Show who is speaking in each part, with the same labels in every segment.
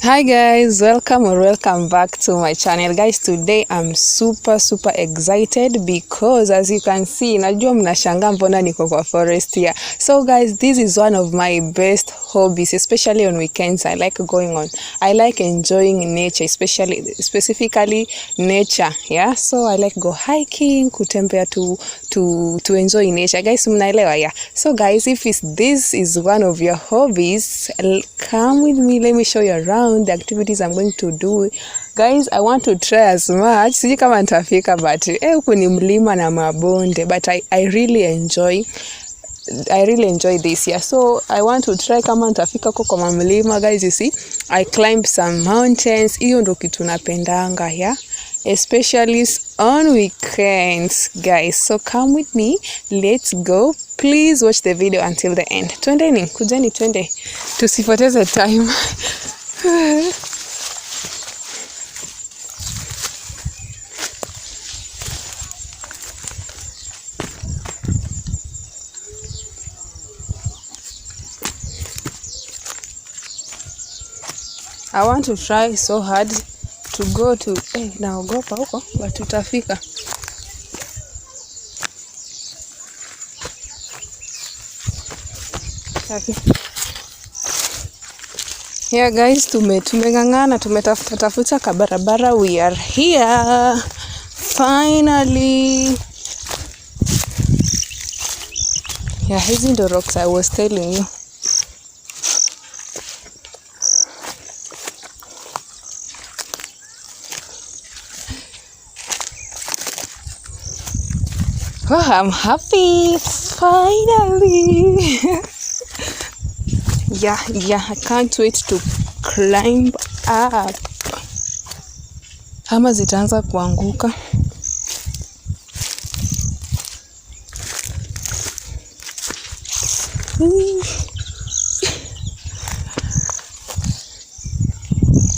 Speaker 1: Hi guys, welcome back to my channel. Guys, today I'm super excited because as you can see, najua mnashangaa mbona niko kwa forest here. So guys, this is one of my best hobbies, especially on weekends. I like enjoying nature, specifically nature. Yeah, so I like go hiking, kutembea to enjoy nature. Guys, mnaelewa? Yeah. So guys, if this is one of your hobbies, come with me, let me show you around the activities I'm going to do. Guys, I want to try as much. Siji kama nitafika, but huku ni mlima na mabonde, but I really enjoy this year. So I want to try kama nitafika huko kwa mlima. Guys, you see, I climbed some mountains. Hiyo ndo kitu napendanga, yeah, especially on weekends, guys. So come with me, let's go. Please watch the video until the end. Kujeni twende, tusipoteze time. I want to try so hard to go to naogopa huko, but tutafika. Yeah guys, tumengangana, tumetafuta kabarabara. We are here finally. Yeah, hizi ndo rocks I was telling you. Oh, I'm happy finally. Yeah, I can't wait to climb up. Ama zitaanza kuanguka.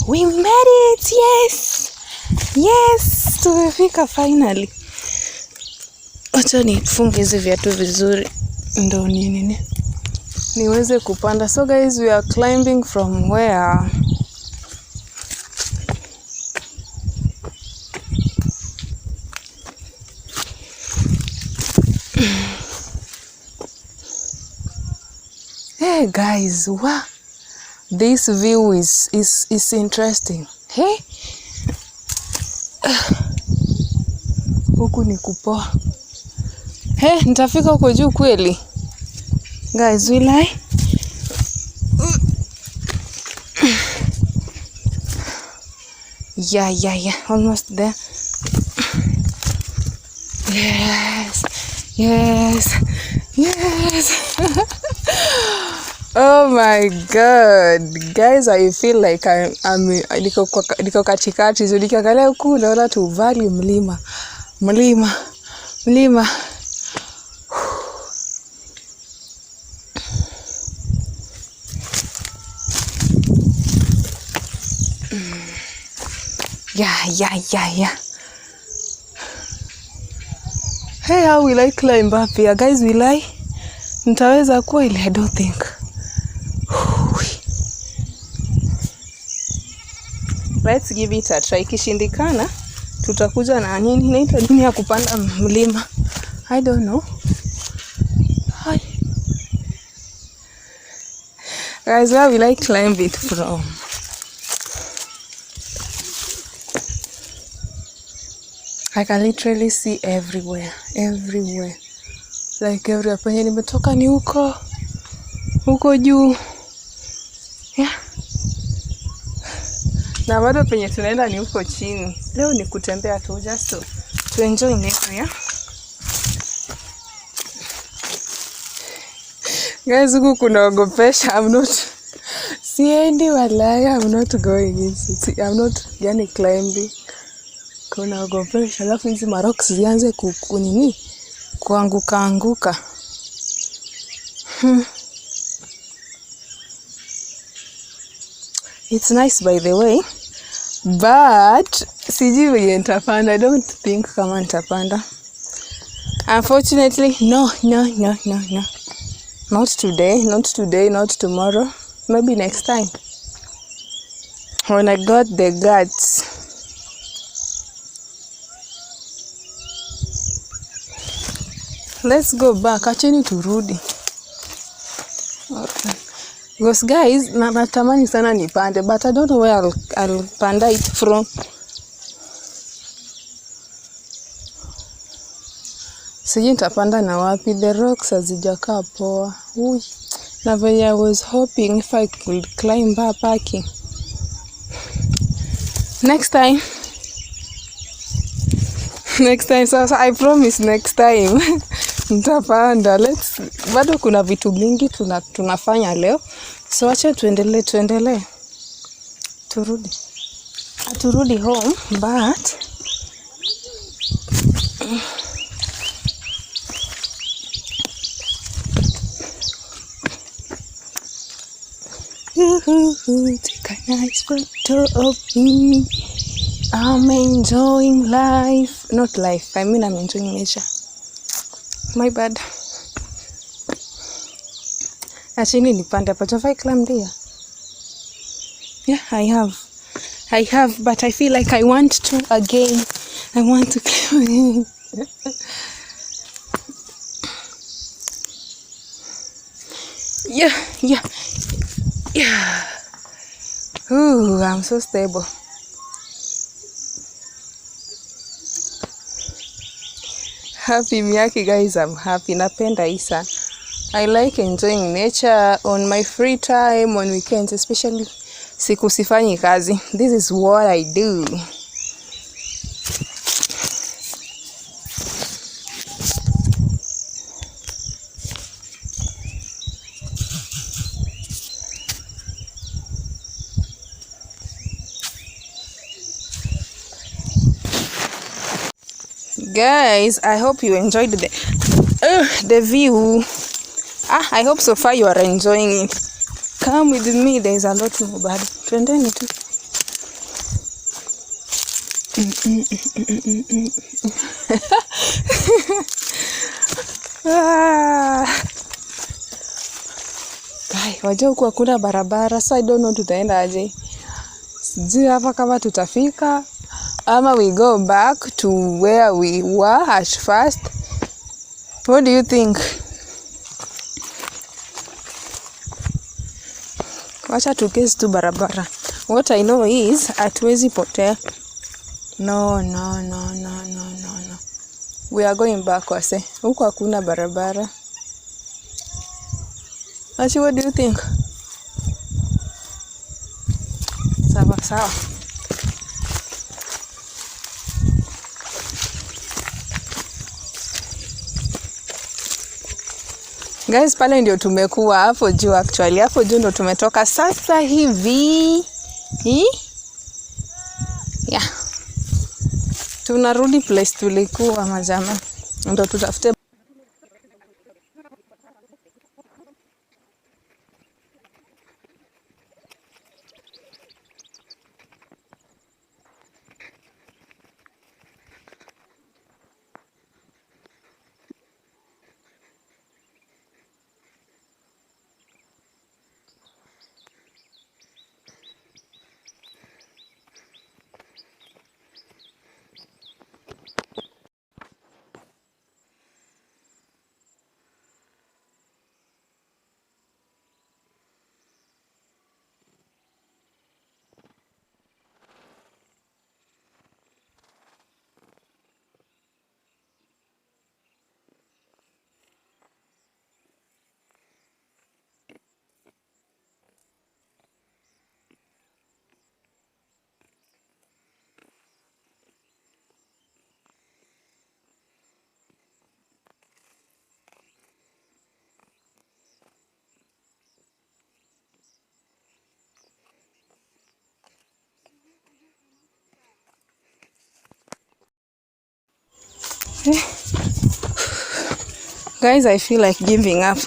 Speaker 1: We made it. Yes, tumefika finally. Acha nifunge hizi viatu vizuri ndo niweze kupanda. So guys, we are climbing from where? Hey guys, wow, this view is interesting. Hey, huku ni kupoa. Hey, nitafika huko juu kweli? Guys, will I? Yeah, almost there. Yes. Oh my god, guys, I feel like niko katikati. So nikiangalia huku naona tu valley, mlima. Yeah. Hey, how will I climb up here? Guys, will I? Nitaweza kweli? I don't think. Let's give it a try. Kishindikana, tutakuja na nini ya kupanda mlima. I don't know. Hi. Guys, where will I climb it from? I can literally see everywhere. Like everywhere. Penye nimetoka ni huko juu. Yeah. Na bado penye tunaenda ni huko chini. Leo ni kutembea tu, just to enjoy nature, yeah? Guys, huku kunaogopesha. Siendi walai, I'm not going. I'm not climbing. Kuna ogopesha, alafu hizi marocks zianze kuanguka. It's nice by the way, but sijui vile nitapanda. I don't think kama nitapanda. Unfortunately, no. Not today, not tomorrow. Maybe next time. when I got the guts. Let's go back. Acheni turudi. Okay. Because guys, natamani sana nipande, but I don't know where I'll panda it from. Sijui nitapanda na wapi. The rocks hazijakaa poa. Ui. Na vile I was hoping if I could climb up paki. Next time. So I promise next time. Nitapanda. Bado kuna vitu mingi tunafanya leo. So acha tuendelee. Turudi home, but take a nice photo of me. I'm enjoying life. Not life, I mean I'm enjoying nature. My bad. Actually, nipanda, but have I climbed here? Yeah, I have, but I feel like I want to again. I want to climb. Yeah. Ooh, I'm so stable. Happy Miyaki, guys. I'm happy. Napenda isa. I like enjoying nature on my free time, on weekends, especially siku sifanyi kazi. This is what I do. Guys, I hope you enjoyed the view. I hope so far you are enjoying it. Come with me, there is a lot more, but twendeni tu. Wajua huku hakuna barabara, so I don't know tutaenda aje. Sijui hapa kama tutafika ama we go back to where we were at first. What do you think? Wacha tukesi tu barabara. What I know is hatuwezi potea. No. We are going back wase. Huku hakuna barabara. Achi, what do you think? Sawa. Guys, pale ndio tumekuwa hapo juu actually. Hapo juu ndio tumetoka sasa hivi. Yeah. Tunarudi place tulikuwa majama. Ndio tutafute. Guys, I feel like giving up.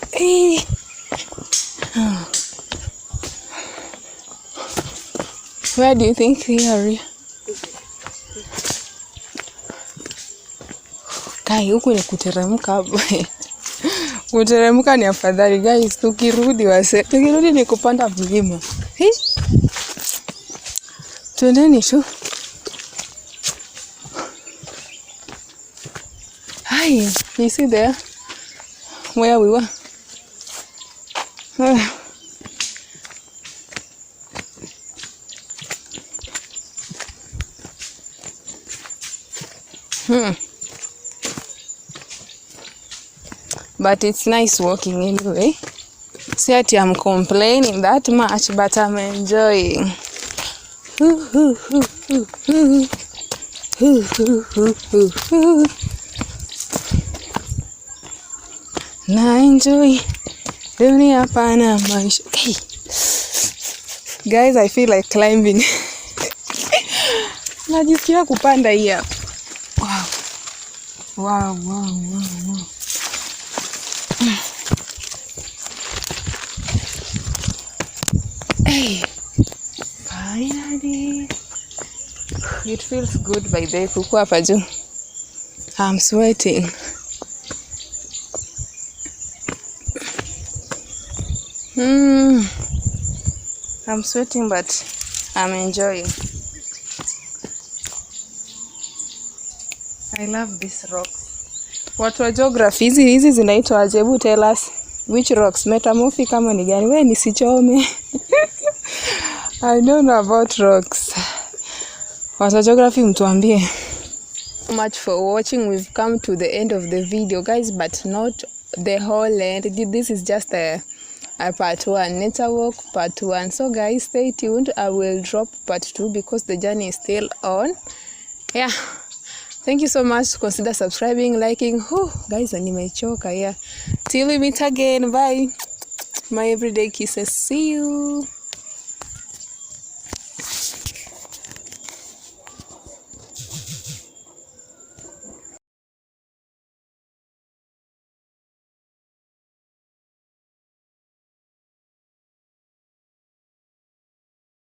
Speaker 1: Where do you think we are? Kai, huku ni kuteremka hapo. Kuteremka ni afadhali guys, tukirudi ni kupanda mlima. Twendeni tu. Hi, you see there where we were? But it's nice walking anyway. See that I'm complaining that much, but I'm enjoying. Na enjoy dunia pana maisha. Hey. Guys, I feel like climbing. Najisikia kupanda hii hapa. Wow. Hey, finally. It feels good by the kuku hapa juu. I'm sweating. I'm sweating but I'm enjoying. I love these rocks. Watu wa geography, hizi zinaitwa aje? Hebu tell us which rocks? Metamorphic kama ni gani? Wewe nisichome. I don't know about rocks. Watu wa geography mtuambie. So much for watching. We've come to the end of the video, guys, but not the whole end. This is just a part 1, nature walk part 1. So guys, stay tuned. I will drop part 2 because the journey is still on. Yeah, thank you so much. Consider subscribing, liking. Guys, nimechoka. Yeah, till we meet again. Bye. My everyday kisses. See you.